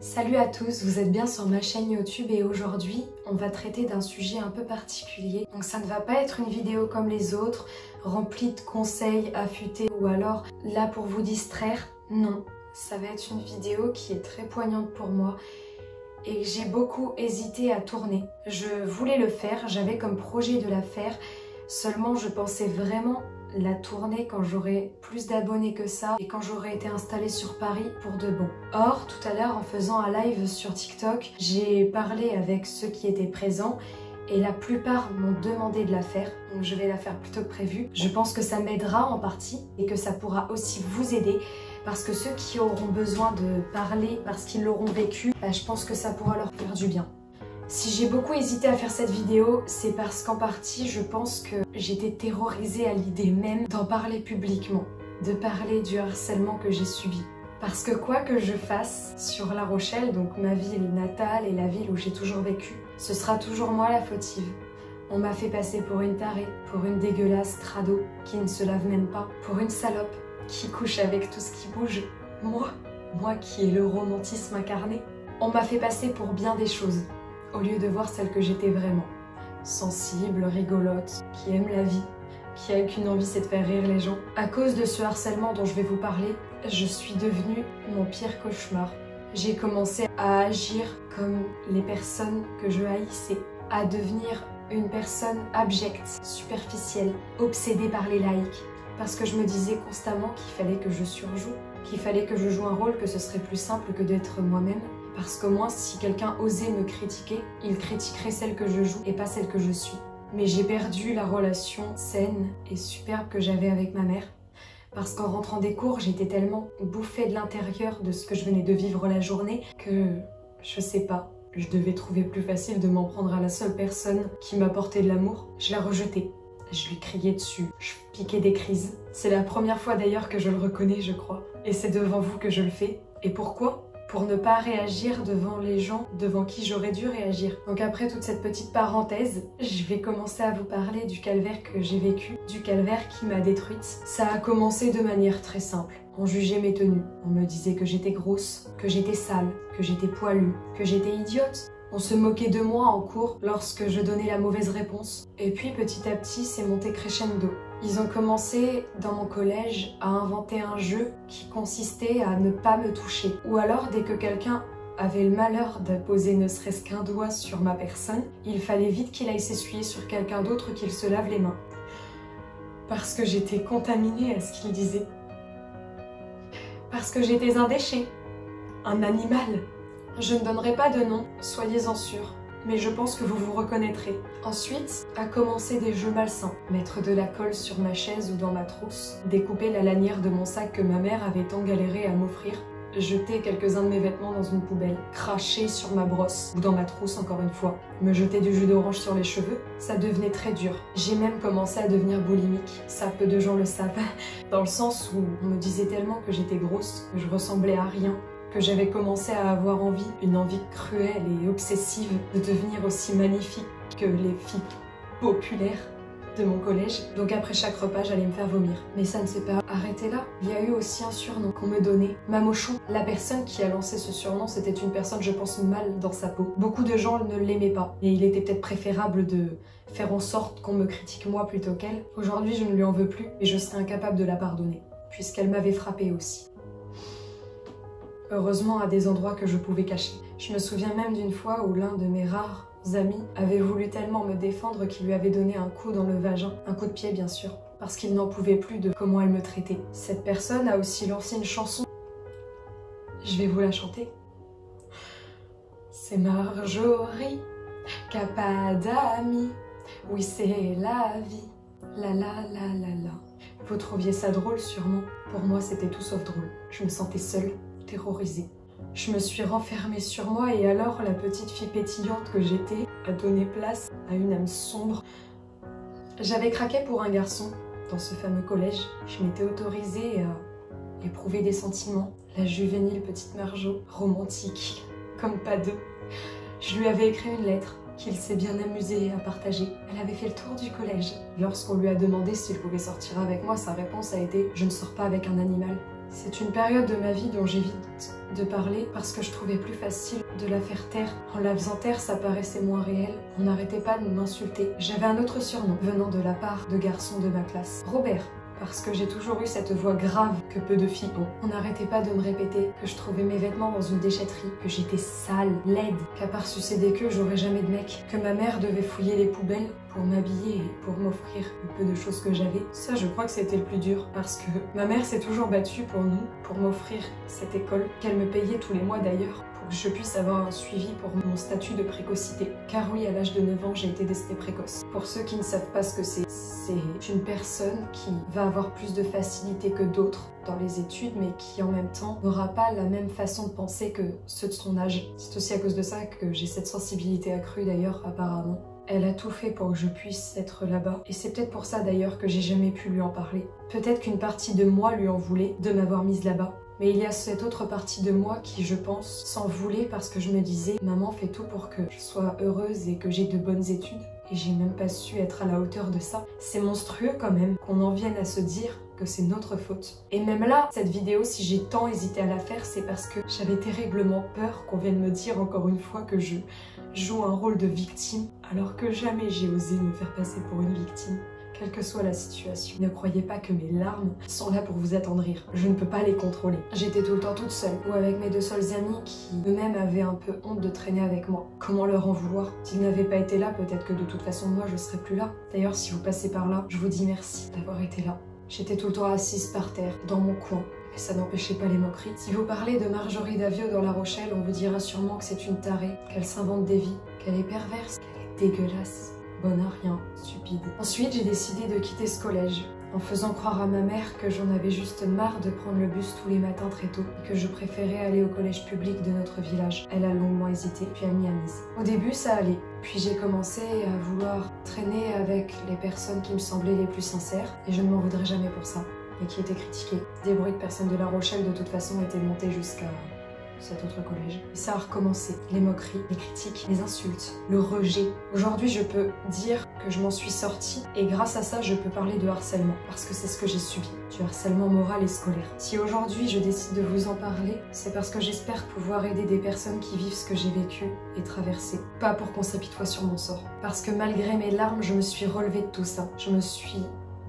Salut à tous, vous êtes bien sur ma chaîne YouTube et aujourd'hui on va traiter d'un sujet un peu particulier. Donc ça ne va pas être une vidéo comme les autres, remplie de conseils affûtés ou alors là pour vous distraire. Non, ça va être une vidéo qui est très poignante pour moi et j'ai beaucoup hésité à tourner. Je voulais le faire, j'avais comme projet de la faire, seulement je pensais vraiment la tourner quand j'aurai plus d'abonnés que ça et quand j'aurai été installée sur Paris pour de bon. Or, tout à l'heure en faisant un live sur TikTok, j'ai parlé avec ceux qui étaient présents et la plupart m'ont demandé de la faire, donc je vais la faire plus tôt que prévu. Je pense que ça m'aidera en partie et que ça pourra aussi vous aider parce que ceux qui auront besoin de parler parce qu'ils l'auront vécu, je pense que ça pourra leur faire du bien. Si j'ai beaucoup hésité à faire cette vidéo, c'est parce qu'en partie, je pense que j'étais terrorisée à l'idée même d'en parler publiquement, de parler du harcèlement que j'ai subi. Parce que quoi que je fasse sur La Rochelle, donc ma ville natale et la ville où j'ai toujours vécu, ce sera toujours moi la fautive. On m'a fait passer pour une tarée, pour une dégueulasse crado qui ne se lave même pas, pour une salope qui couche avec tout ce qui bouge. Moi qui ai le romantisme incarné. On m'a fait passer pour bien des choses, au lieu de voir celle que j'étais vraiment. Sensible, rigolote, qui aime la vie, qui a qu'une envie, c'est de faire rire les gens. À cause de ce harcèlement dont je vais vous parler, je suis devenue mon pire cauchemar. J'ai commencé à agir comme les personnes que je haïssais, à devenir une personne abjecte, superficielle, obsédée par les likes, parce que je me disais constamment qu'il fallait que je surjoue, qu'il fallait que je joue un rôle, que ce serait plus simple que d'être moi-même. Parce qu'au moins, si quelqu'un osait me critiquer, il critiquerait celle que je joue et pas celle que je suis. Mais j'ai perdu la relation saine et superbe que j'avais avec ma mère. Parce qu'en rentrant des cours, j'étais tellement bouffée de l'intérieur de ce que je venais de vivre la journée que, je sais pas, je devais trouver plus facile de m'en prendre à la seule personne qui m'apportait de l'amour. Je la rejetais. Je lui criais dessus. Je piquais des crises. C'est la première fois d'ailleurs que je le reconnais, je crois. Et c'est devant vous que je le fais. Et pourquoi ? Pour ne pas réagir devant les gens devant qui j'aurais dû réagir. Donc après toute cette petite parenthèse, je vais commencer à vous parler du calvaire que j'ai vécu, du calvaire qui m'a détruite. Ça a commencé de manière très simple. On jugeait mes tenues, on me disait que j'étais grosse, que j'étais sale, que j'étais poilue, que j'étais idiote. On se moquait de moi en cours lorsque je donnais la mauvaise réponse. Et puis petit à petit, c'est monté crescendo. Ils ont commencé, dans mon collège, à inventer un jeu qui consistait à ne pas me toucher. Ou alors, dès que quelqu'un avait le malheur de poser ne serait-ce qu'un doigt sur ma personne, il fallait vite qu'il aille s'essuyer sur quelqu'un d'autre, qu'il se lave les mains. Parce que j'étais contaminée à ce qu'il disait. Parce que j'étais un déchet, un animal. Je ne donnerai pas de nom, soyez-en sûrs. Mais je pense que vous vous reconnaîtrez. Ensuite, a commencé des jeux malsains. Mettre de la colle sur ma chaise ou dans ma trousse, découper la lanière de mon sac que ma mère avait tant galéré à m'offrir, jeter quelques-uns de mes vêtements dans une poubelle, cracher sur ma brosse ou dans ma trousse encore une fois, me jeter du jus d'orange sur les cheveux, ça devenait très dur. J'ai même commencé à devenir boulimique, ça peu de gens le savent, dans le sens où on me disait tellement que j'étais grosse, que je ressemblais à rien, que j'avais commencé à avoir envie, une envie cruelle et obsessive de devenir aussi magnifique que les filles populaires de mon collège. Donc après chaque repas, j'allais me faire vomir. Mais ça ne s'est pas arrêté là. Il y a eu aussi un surnom qu'on me donnait, Mamochon. La personne qui a lancé ce surnom, c'était une personne, je pense, mal dans sa peau. Beaucoup de gens ne l'aimaient pas. Et il était peut-être préférable de faire en sorte qu'on me critique moi plutôt qu'elle. Aujourd'hui, je ne lui en veux plus et je serais incapable de la pardonner, puisqu'elle m'avait frappée aussi. Heureusement à des endroits que je pouvais cacher. Je me souviens même d'une fois où l'un de mes rares amis avait voulu tellement me défendre qu'il lui avait donné un coup dans le vagin, un coup de pied bien sûr, parce qu'il n'en pouvait plus de comment elle me traitait. Cette personne a aussi lancé une chanson. Je vais vous la chanter. C'est Marjorie qui a pas d'amis. Oui, c'est la vie. La la la la la. Vous trouviez ça drôle sûrement. Pour moi, c'était tout sauf drôle. Je me sentais seule, terrorisée. Je me suis renfermée sur moi et alors la petite fille pétillante que j'étais a donné place à une âme sombre. J'avais craqué pour un garçon dans ce fameux collège. Je m'étais autorisée à éprouver des sentiments. La juvénile petite Marjo, romantique, comme pas deux. Je lui avais écrit une lettre qu'il s'est bien amusé à partager. Elle avait fait le tour du collège. Lorsqu'on lui a demandé s'il pouvait sortir avec moi, sa réponse a été « Je ne sors pas avec un animal ». C'est une période de ma vie dont j'évite de parler parce que je trouvais plus facile de la faire taire. En la faisant taire, ça paraissait moins réel. On n'arrêtait pas de m'insulter. J'avais un autre surnom venant de la part de garçons de ma classe. Robert. Parce que j'ai toujours eu cette voix grave que peu de filles ont. On n'arrêtait pas de me répéter que je trouvais mes vêtements dans une déchetterie, que j'étais sale, laide, qu'à part sucer des queues, j'aurais jamais de mec, que ma mère devait fouiller les poubelles pour m'habiller et pour m'offrir le peu de choses que j'avais. Ça, je crois que c'était le plus dur parce que ma mère s'est toujours battue pour nous, pour m'offrir cette école, qu'elle me payait tous les mois d'ailleurs, pour que je puisse avoir un suivi pour mon statut de précocité. Car oui, à l'âge de 9 ans, j'ai été décelée précoce. Pour ceux qui ne savent pas ce que c'est une personne qui va avoir plus de facilité que d'autres dans les études, mais qui en même temps n'aura pas la même façon de penser que ceux de son âge. C'est aussi à cause de ça que j'ai cette sensibilité accrue d'ailleurs, apparemment. Elle a tout fait pour que je puisse être là-bas. Et c'est peut-être pour ça d'ailleurs que j'ai jamais pu lui en parler. Peut-être qu'une partie de moi lui en voulait de m'avoir mise là-bas. Mais il y a cette autre partie de moi qui, je pense, s'en voulait parce que je me disais « Maman fait tout pour que je sois heureuse et que j'ai de bonnes études. » Et j'ai même pas su être à la hauteur de ça. C'est monstrueux quand même qu'on en vienne à se dire que c'est notre faute. Et même là, cette vidéo, si j'ai tant hésité à la faire, c'est parce que j'avais terriblement peur qu'on vienne me dire encore une fois que je joue un rôle de victime, alors que jamais j'ai osé me faire passer pour une victime. Quelle que soit la situation. Ne croyez pas que mes larmes sont là pour vous attendrir. Je ne peux pas les contrôler. J'étais tout le temps toute seule, ou avec mes deux seuls amis qui eux-mêmes avaient un peu honte de traîner avec moi. Comment leur en vouloir? S'ils n'avaient pas été là, peut-être que de toute façon moi je serais plus là. D'ailleurs, si vous passez par là, je vous dis merci d'avoir été là. J'étais tout le temps assise par terre, dans mon coin. Mais ça n'empêchait pas les moqueries. Si vous parlez de Marjorie Davio dans La Rochelle, on vous dira sûrement que c'est une tarée, qu'elle s'invente des vies, qu'elle est perverse, qu'elle est dégueulasse. Bonne à rien, stupide. Ensuite, j'ai décidé de quitter ce collège, en faisant croire à ma mère que j'en avais juste marre de prendre le bus tous les matins très tôt, et que je préférais aller au collège public de notre village. Elle a longuement hésité, puis elle m'y a mise. Au début, ça allait. Puis j'ai commencé à vouloir traîner avec les personnes qui me semblaient les plus sincères, et je ne m'en voudrais jamais pour ça, et qui étaient critiquées. Des bruits de personnes de La Rochelle, de toute façon, étaient montés jusqu'à cet autre collège. Et ça a recommencé. Les moqueries, les critiques, les insultes, le rejet. Aujourd'hui, je peux dire que je m'en suis sortie et grâce à ça, je peux parler de harcèlement parce que c'est ce que j'ai subi, du harcèlement moral et scolaire. Si aujourd'hui, je décide de vous en parler, c'est parce que j'espère pouvoir aider des personnes qui vivent ce que j'ai vécu et traversé. Pas pour qu'on s'apitoie sur mon sort. Parce que malgré mes larmes, je me suis relevée de tout ça. Je me suis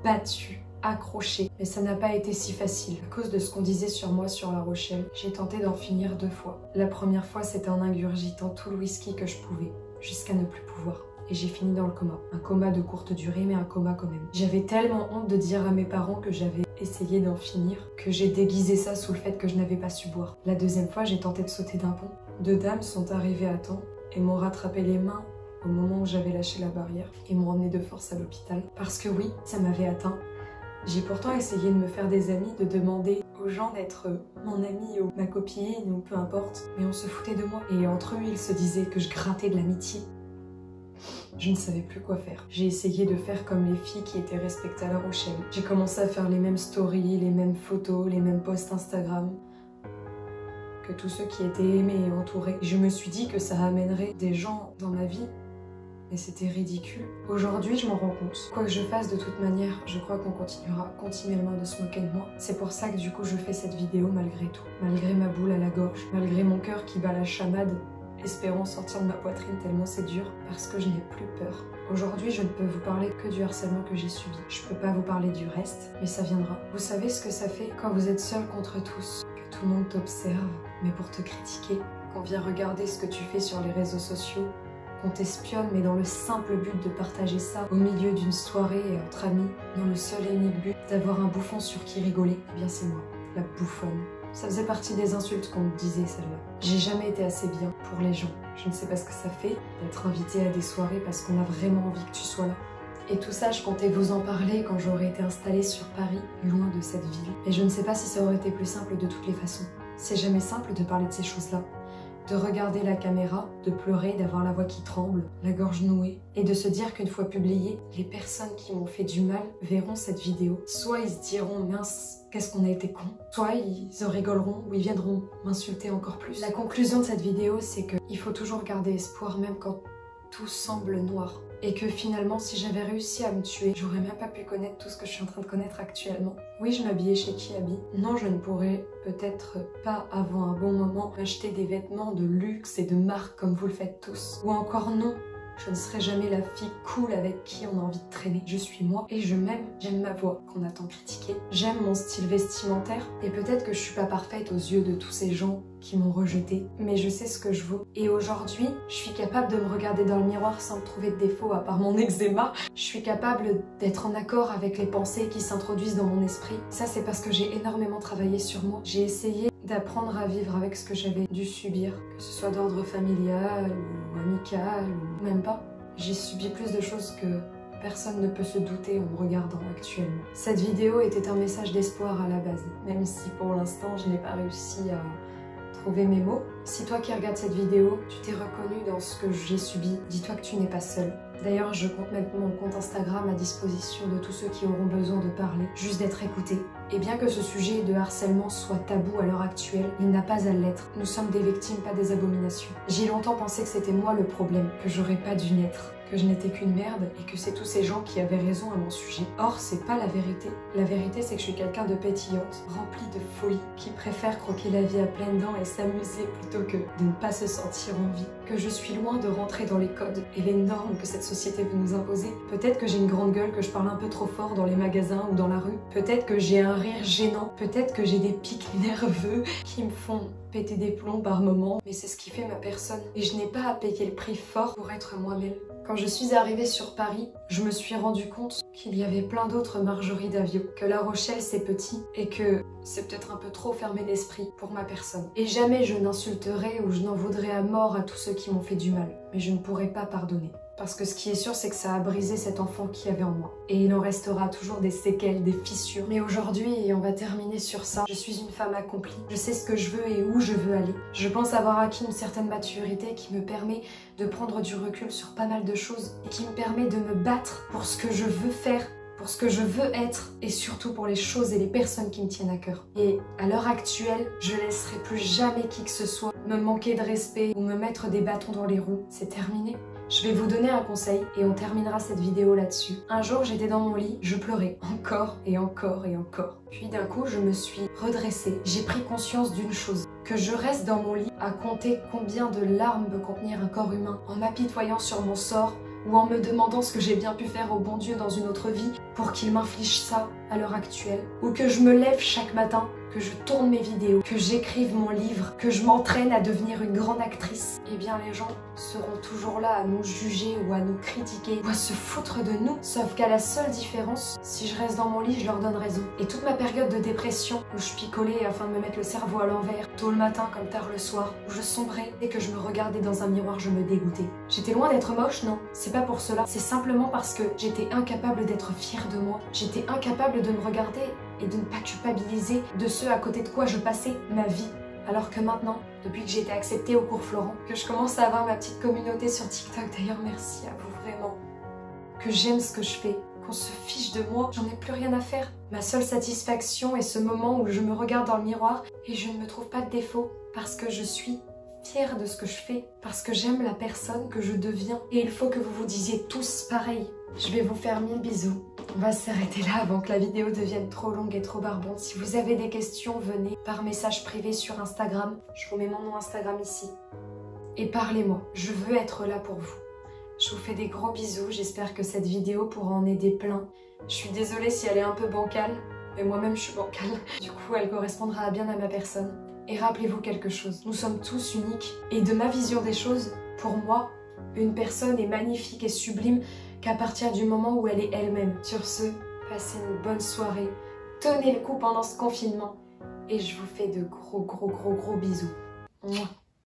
battue, accrochée, mais ça n'a pas été si facile. À cause de ce qu'on disait sur moi sur La Rochelle, j'ai tenté d'en finir 2 fois. La première fois, c'était en ingurgitant tout le whisky que je pouvais, jusqu'à ne plus pouvoir. Et j'ai fini dans le coma. Un coma de courte durée, mais un coma quand même. J'avais tellement honte de dire à mes parents que j'avais essayé d'en finir, que j'ai déguisé ça sous le fait que je n'avais pas su boire. La deuxième fois, j'ai tenté de sauter d'un pont. 2 dames sont arrivées à temps et m'ont rattrapé les mains au moment où j'avais lâché la barrière et m'ont emmené de force à l'hôpital. Parce que oui, ça m'avait atteint. J'ai pourtant essayé de me faire des amis, de demander aux gens d'être mon ami ou ma copine ou peu importe, mais on se foutait de moi. Et entre eux, ils se disaient que je grattais de l'amitié. Je ne savais plus quoi faire. J'ai essayé de faire comme les filles qui étaient respectées à La Rochelle. J'ai commencé à faire les mêmes stories, les mêmes photos, les mêmes posts Instagram que tous ceux qui étaient aimés et entourés. Je me suis dit que ça amènerait des gens dans ma vie. Et c'était ridicule. Aujourd'hui, je m'en rends compte. Quoi que je fasse, de toute manière, je crois qu'on continuera continuellement de se moquer de moi. C'est pour ça que du coup, je fais cette vidéo malgré tout. Malgré ma boule à la gorge, malgré mon cœur qui bat la chamade, espérant sortir de ma poitrine tellement c'est dur, parce que je n'ai plus peur. Aujourd'hui, je ne peux vous parler que du harcèlement que j'ai subi. Je peux pas vous parler du reste, mais ça viendra. Vous savez ce que ça fait quand vous êtes seul contre tous, que tout le monde t'observe, mais pour te critiquer, qu'on vient regarder ce que tu fais sur les réseaux sociaux, qu'on t'espionne, mais dans le simple but de partager ça au milieu d'une soirée entre amis, dans le seul et unique but d'avoir un bouffon sur qui rigoler. Eh bien c'est moi, la bouffonne. Ça faisait partie des insultes qu'on me disait celle-là. J'ai jamais été assez bien pour les gens. Je ne sais pas ce que ça fait d'être invitée à des soirées parce qu'on a vraiment envie que tu sois là. Et tout ça, je comptais vous en parler quand j'aurais été installée sur Paris, loin de cette ville. Et je ne sais pas si ça aurait été plus simple de toutes les façons. C'est jamais simple de parler de ces choses-là. De regarder la caméra, de pleurer, d'avoir la voix qui tremble, la gorge nouée, et de se dire qu'une fois publiée, les personnes qui m'ont fait du mal verront cette vidéo. Soit ils se diront « mince, qu'est-ce qu'on a été con », soit ils en rigoleront ou ils viendront m'insulter encore plus. La conclusion de cette vidéo, c'est qu'il faut toujours garder espoir même quand tout semble noir. et que finalement si j'avais réussi à me tuer, j'aurais même pas pu connaître tout ce que je suis en train de connaître actuellement. Oui, je m'habillais chez Kiabi. Non, je ne pourrais peut-être pas avant un bon moment acheter des vêtements de luxe et de marque comme vous le faites tous. Ou encore non, je ne serai jamais la fille cool avec qui on a envie de traîner. Je suis moi et je m'aime. J'aime ma voix qu'on a tant critiquée. J'aime mon style vestimentaire et peut-être que je suis pas parfaite aux yeux de tous ces gens qui m'ont rejetée, mais je sais ce que je vaux. Et aujourd'hui, je suis capable de me regarder dans le miroir sans trouver de défaut à part mon eczéma. Je suis capable d'être en accord avec les pensées qui s'introduisent dans mon esprit. Ça, c'est parce que j'ai énormément travaillé sur moi. J'ai essayé d'apprendre à vivre avec ce que j'avais dû subir, que ce soit d'ordre familial ou amical ou même pas. J'ai subi plus de choses que personne ne peut se douter en me regardant actuellement. Cette vidéo était un message d'espoir à la base, même si pour l'instant je n'ai pas réussi à trouver mes mots. Si toi qui regardes cette vidéo, tu t'es reconnu dans ce que j'ai subi, dis-toi que tu n'es pas seul. D'ailleurs, je compte mettre mon compte Instagram à disposition de tous ceux qui auront besoin de parler, juste d'être écoutés. Et bien que ce sujet de harcèlement soit tabou à l'heure actuelle, il n'a pas à l'être. Nous sommes des victimes, pas des abominations. J'ai longtemps pensé que c'était moi le problème, que j'aurais pas dû naître, que je n'étais qu'une merde et que c'est tous ces gens qui avaient raison à mon sujet. Or, c'est pas la vérité. La vérité, c'est que je suis quelqu'un de pétillante, remplie de folie, qui préfère croquer la vie à pleines dents et s'amuser plutôt que de ne pas se sentir en vie. Que je suis loin de rentrer dans les codes et les normes que cette société veut nous imposer. Peut-être que j'ai une grande gueule, que je parle un peu trop fort dans les magasins ou dans la rue. Peut-être que j'ai un rire gênant. Peut-être que j'ai des pics nerveux qui me font péter des plombs par moments. Mais c'est ce qui fait ma personne. Et je n'ai pas à payer le prix fort pour être moi-même. Quand je suis arrivée sur Paris, je me suis rendu compte qu'il y avait plein d'autres Marjorie Davio, que La Rochelle c'est petit et que c'est peut-être un peu trop fermé d'esprit pour ma personne. Et jamais je n'insulterai ou je n'en voudrais à mort à tous ceux qui m'ont fait du mal, mais je ne pourrai pas pardonner. Parce que ce qui est sûr, c'est que ça a brisé cet enfant qu'il y avait en moi. Et il en restera toujours des séquelles, des fissures. Mais aujourd'hui, et on va terminer sur ça, je suis une femme accomplie. Je sais ce que je veux et où je veux aller. Je pense avoir acquis une certaine maturité qui me permet de prendre du recul sur pas mal de choses. Et qui me permet de me battre pour ce que je veux faire, pour ce que je veux être et surtout pour les choses et les personnes qui me tiennent à cœur. Et à l'heure actuelle, je laisserai plus jamais qui que ce soit me manquer de respect ou me mettre des bâtons dans les roues. C'est terminé. Je vais vous donner un conseil et on terminera cette vidéo là-dessus. Un jour, j'étais dans mon lit, je pleurais encore et encore et encore. Puis d'un coup, je me suis redressée. J'ai pris conscience d'une chose, que je reste dans mon lit à compter combien de larmes peut contenir un corps humain, en m'apitoyant sur mon sort ou en me demandant ce que j'ai bien pu faire au bon Dieu dans une autre vie pour qu'il m'inflige ça à l'heure actuelle. Ou que je me lève chaque matin, que je tourne mes vidéos, que j'écrive mon livre, que je m'entraîne à devenir une grande actrice. Eh bien les gens seront toujours là à nous juger ou à nous critiquer ou à se foutre de nous. Sauf qu'à la seule différence, si je reste dans mon lit, je leur donne raison. Et toute ma période de dépression, où je picolais afin de me mettre le cerveau à l'envers, tôt le matin comme tard le soir, où je sombrais et que je me regardais dans un miroir, je me dégoûtais. J'étais loin d'être moche, non, c'est pas pour cela. C'est simplement parce que j'étais incapable d'être fière de moi. J'étais incapable de me regarder et de ne pas culpabiliser de ce à côté de quoi je passais ma vie. Alors que maintenant, depuis que j'ai été acceptée au cours Florent, que je commence à avoir ma petite communauté sur TikTok, d'ailleurs merci à vous vraiment, que j'aime ce que je fais, qu'on se fiche de moi, j'en ai plus rien à faire. Ma seule satisfaction est ce moment où je me regarde dans le miroir et je ne me trouve pas de défaut parce que je suis fière de ce que je fais, parce que j'aime la personne que je deviens. Et il faut que vous vous disiez tous pareil. Je vais vous faire 1000 bisous. On va s'arrêter là avant que la vidéo devienne trop longue et trop barbante. Si vous avez des questions, venez par message privé sur Instagram. Je vous mets mon nom Instagram ici. Et parlez-moi, je veux être là pour vous. Je vous fais des gros bisous, j'espère que cette vidéo pourra en aider plein. Je suis désolée si elle est un peu bancale, mais moi-même je suis bancale. Du coup, elle correspondra bien à ma personne. Et rappelez-vous quelque chose, nous sommes tous uniques. Et de ma vision des choses, pour moi, une personne est magnifique et sublime qu'à partir du moment où elle est elle-même. Sur ce, passez une bonne soirée, tenez le coup pendant ce confinement et je vous fais de gros bisous. Mouah.